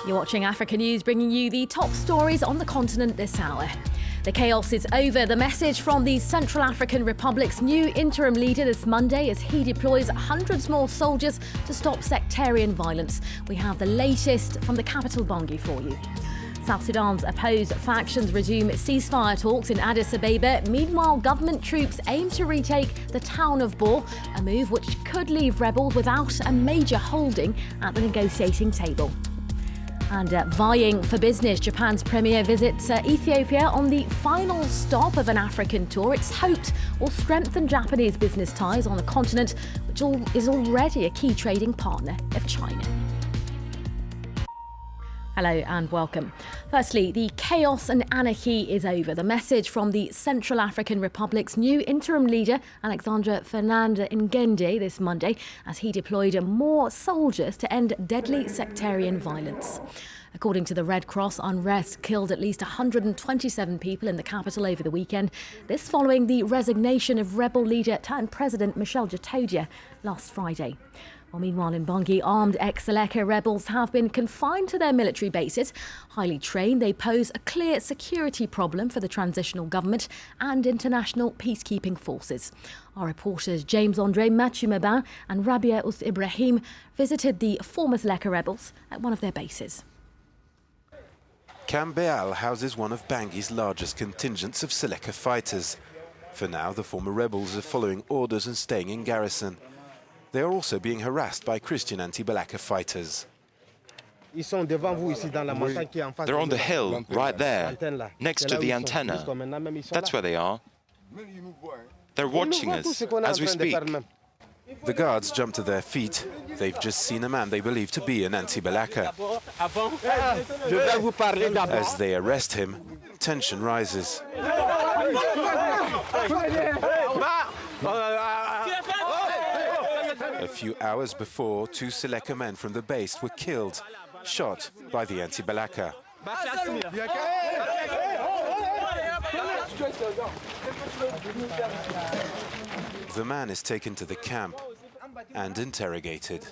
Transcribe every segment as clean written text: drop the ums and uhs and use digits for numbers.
You're watching Africa News, bringing you the top stories on the continent this hour. The chaos is over. The message from the Central African Republic's new interim leader this Monday as he deploys hundreds more soldiers to stop sectarian violence. We have the latest from the capital Bangui for you. South Sudan's opposed factions resume ceasefire talks in Addis Ababa. Meanwhile, government troops aim to retake the town of Bor, a move which could leave rebels without a major holding at the negotiating table. And vying for business, Japan's premier visits Ethiopia on the final stop of an African tour. It's hoped will strengthen Japanese business ties on the continent, which is already a key trading partner of China. Hello and welcome. Firstly, the chaos and anarchy is over. The message from the Central African Republic's new interim leader, Alexandre Fernand Ngende, this Monday, as he deployed more soldiers to end deadly sectarian violence. According to the Red Cross, unrest killed at least 127 people in the capital over the weekend. This following the resignation of rebel leader turned President Michel Djotodia last Friday. Well, meanwhile, in Bangui, armed ex-Seleka rebels have been confined to their military bases. Highly trained, they pose a clear security problem for the transitional government and international peacekeeping forces. Our reporters James Andre, Mathieu Mabin and Rabia Us Ibrahim visited the former Seleka rebels at one of their bases. Camp Beal houses one of Bangui's largest contingents of Seleka fighters. For now, the former rebels are following orders and staying in garrison. They are also being harassed by Christian anti-Balaka fighters. They're on the hill, right there, next to the antenna. That's where they are. They're watching us as we speak. The guards jump to their feet. They've just seen a man they believe to be an anti-Balaka. As they arrest him, tension rises. A few hours before, 2 Seleka men from the base were killed, shot by the anti-Balaka. The man is taken to the camp and interrogated.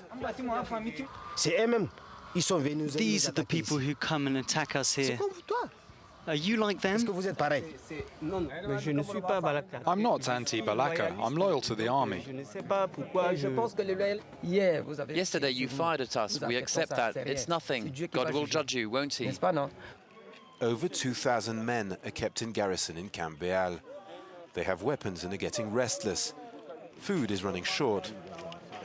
These are the people who come and attack us here. Are you like them? I'm not anti-Balaka. I'm loyal to the army. Yesterday you fired at us. We accept that. It's nothing. God will judge you, won't he? Over 2,000 men are kept in garrison in Camp Beal. They have weapons and are getting restless. Food is running short,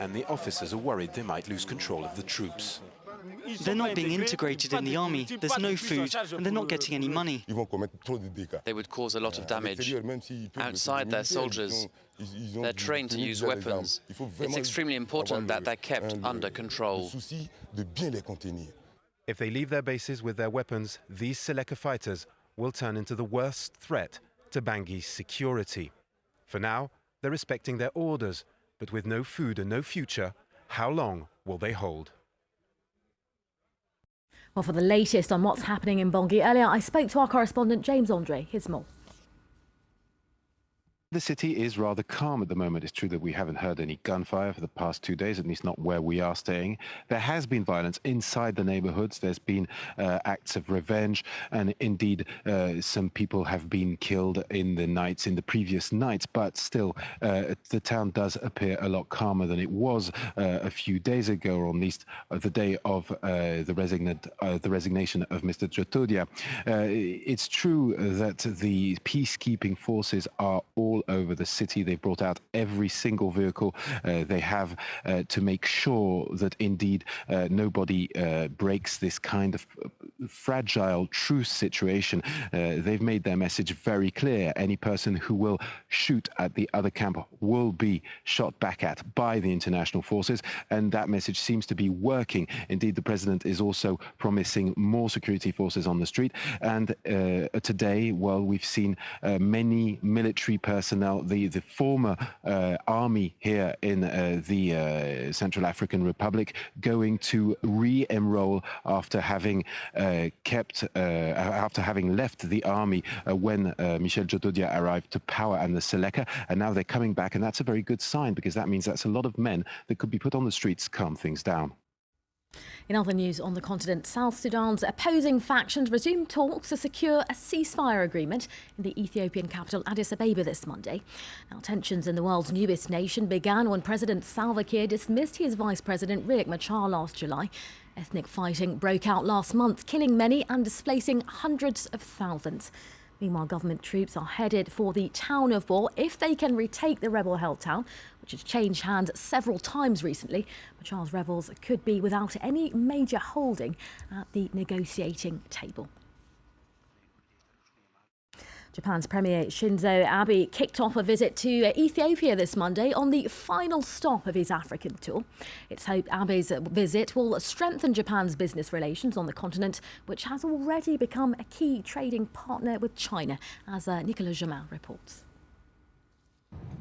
and the officers are worried they might lose control of the troops. They're not being integrated in the army. There's no food, and they're not getting any money. They would cause a lot of damage. Outside, they're soldiers. They're trained to use weapons. It's extremely important that they're kept under control. If they leave their bases with their weapons, these Seleka fighters will turn into the worst threat to Bangui's security. For now, they're respecting their orders, but with no food and no future, how long will they hold? Well, for the latest on what's happening in Bangui, earlier I spoke to our correspondent James Andre. Here's more. The city is rather calm at the moment. It's true that we haven't heard any gunfire for the past 2 days, at least not where we are staying. There has been violence inside the neighborhoods. There's been acts of revenge, and indeed some people have been killed in the previous nights, but still the town does appear a lot calmer than it was a few days ago, or at least the day of the resignation of Mr. Djotodia. It's true that the peacekeeping forces are all over the city. They've brought out every single vehicle they have to make sure that indeed nobody breaks this kind of fragile truce situation. They've made their message very clear. Any person who will shoot at the other camp will be shot back at by the international forces, and that message seems to be working. Indeed, the president is also promising more security forces on the street, and today, well, we've seen many military personnel, the former army here in the Central African Republic, going to re-enroll after having left the army when Michel Djotodia arrived to power and the Seleka, and now they're coming back, and that's a very good sign, because that means that's a lot of men that could be put on the streets to calm things down. In other news on the continent, South Sudan's opposing factions resumed talks to secure a ceasefire agreement in the Ethiopian capital Addis Ababa this Monday. Now, tensions in the world's newest nation began when President Salva Kiir dismissed his Vice President Riek Machar last July. Ethnic fighting broke out last month, killing many and displacing hundreds of thousands. Meanwhile, government troops are headed for the town of Bor if they can retake the rebel-held town, which has changed hands several times recently. Machar's rebels could be without any major holding at the negotiating table. Japan's Premier Shinzo Abe kicked off a visit to Ethiopia this Monday on the final stop of his African tour. It's hoped Abe's visit will strengthen Japan's business relations on the continent, which has already become a key trading partner with China, as Nicolas Jamin reports.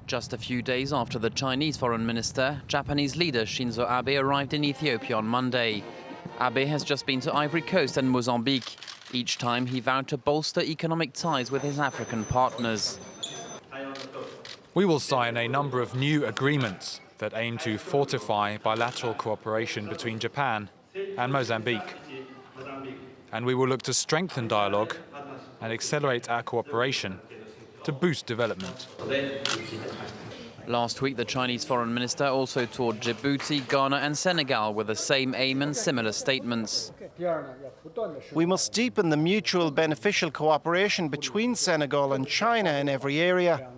Just a few days after the Chinese foreign minister, Japanese leader Shinzo Abe arrived in Ethiopia on Monday. Abe has just been to Ivory Coast and Mozambique. Each time he vowed to bolster economic ties with his African partners. We will sign a number of new agreements that aim to fortify bilateral cooperation between Japan and Mozambique. And we will look to strengthen dialogue and accelerate our cooperation to boost development. Last week, the Chinese foreign minister also toured Djibouti, Ghana and Senegal with the same aim and similar statements. We must deepen the mutual beneficial cooperation between Senegal and China in every area.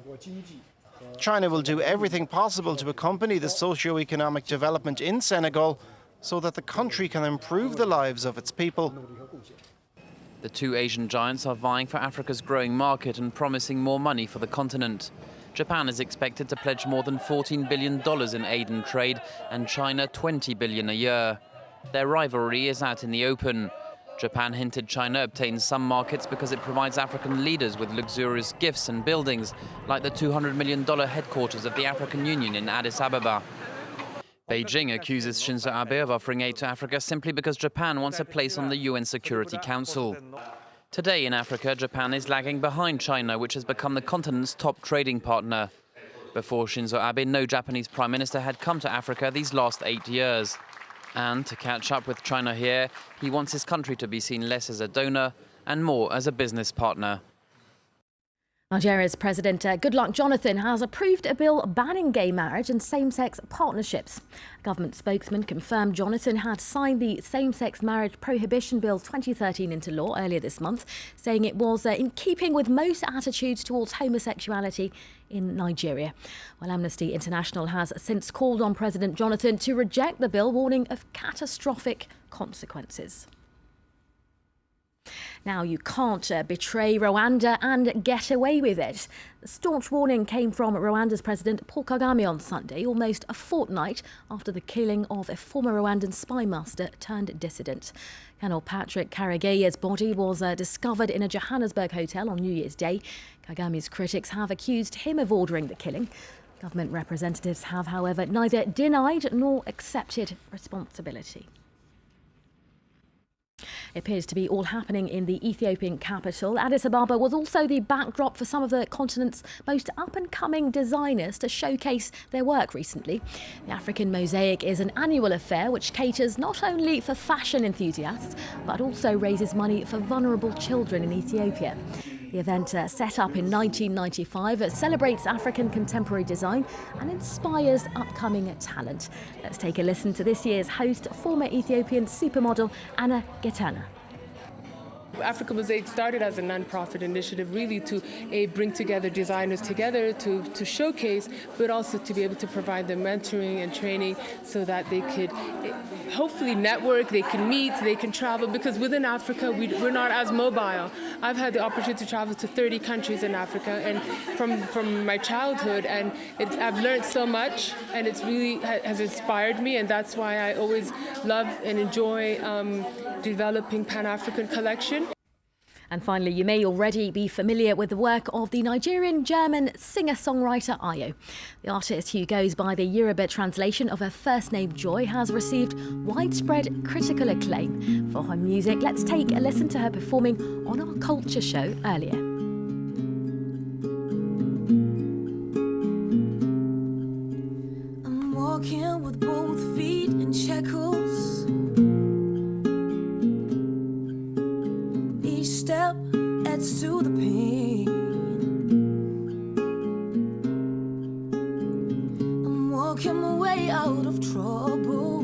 China will do everything possible to accompany the socio-economic development in Senegal so that the country can improve the lives of its people. The two Asian giants are vying for Africa's growing market and promising more money for the continent. Japan is expected to pledge more than $14 billion in aid and trade, and China $20 billion a year. Their rivalry is out in the open. Japan hinted China obtains some markets because it provides African leaders with luxurious gifts and buildings, like the $200 million headquarters of the African Union in Addis Ababa. Beijing accuses Shinzo Abe of offering aid to Africa simply because Japan wants a place on the UN Security Council. Today in Africa, Japan is lagging behind China, which has become the continent's top trading partner. Before Shinzo Abe, no Japanese prime minister had come to Africa these last 8 years. And to catch up with China here, he wants his country to be seen less as a donor and more as a business partner. Nigeria's President Goodluck Jonathan has approved a bill banning gay marriage and same-sex partnerships. A government spokesman confirmed Jonathan had signed the Same-Sex Marriage Prohibition Bill 2013 into law earlier this month, saying it was in keeping with most attitudes towards homosexuality in Nigeria. Well, Amnesty International has since called on President Jonathan to reject the bill, warning of catastrophic consequences. Now, you can't betray Rwanda and get away with it. The staunch warning came from Rwanda's President Paul Kagame on Sunday, almost a fortnight after the killing of a former Rwandan spy master turned dissident. Colonel Patrick Karegeya's body was discovered in a Johannesburg hotel on New Year's Day. Kagame's critics have accused him of ordering the killing. Government representatives have, however, neither denied nor accepted responsibility. It appears to be all happening in the Ethiopian capital. Addis Ababa was also the backdrop for some of the continent's most up-and-coming designers to showcase their work recently. The African Mosaic is an annual affair which caters not only for fashion enthusiasts, but also raises money for vulnerable children in Ethiopia. The event, set up in 1995, celebrates African contemporary design and inspires upcoming talent. Let's take a listen to this year's host, former Ethiopian supermodel Anna Getana. Africa Mosaic started as a non-profit initiative really to bring together designers together to showcase, but also to be able to provide them mentoring and training so that they could hopefully network, they can meet, they can travel, because within Africa we're not as mobile. I've had the opportunity to travel to 30 countries in Africa and from my childhood, and I've learned so much, and it's really has inspired me, and that's why I always love and enjoy developing Pan-African collection. And finally, you may already be familiar with the work of the Nigerian-German singer-songwriter Ayo. The artist, who goes by the Yoruba translation of her first name Joy, has received widespread critical acclaim for her music. Let's take a listen to her performing on our Culture Show earlier. I'm walking with both feet in shackles. of trouble.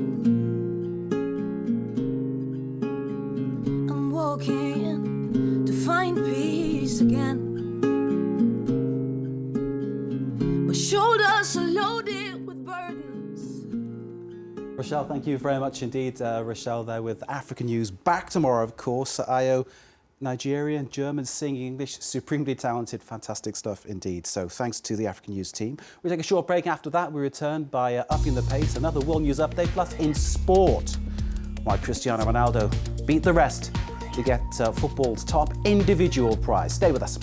I'm walking to find peace again. My shoulders are loaded with burdens. Rochelle, thank you very much indeed. Rochelle there with African News. Back tomorrow, of course. Ayo, Nigerian, German, singing English, supremely talented, fantastic stuff indeed. So thanks to the African News team. We take a short break. After that, we return by upping the pace, another World News update, plus in sport, why Cristiano Ronaldo beat the rest to get football's top individual prize. Stay with us.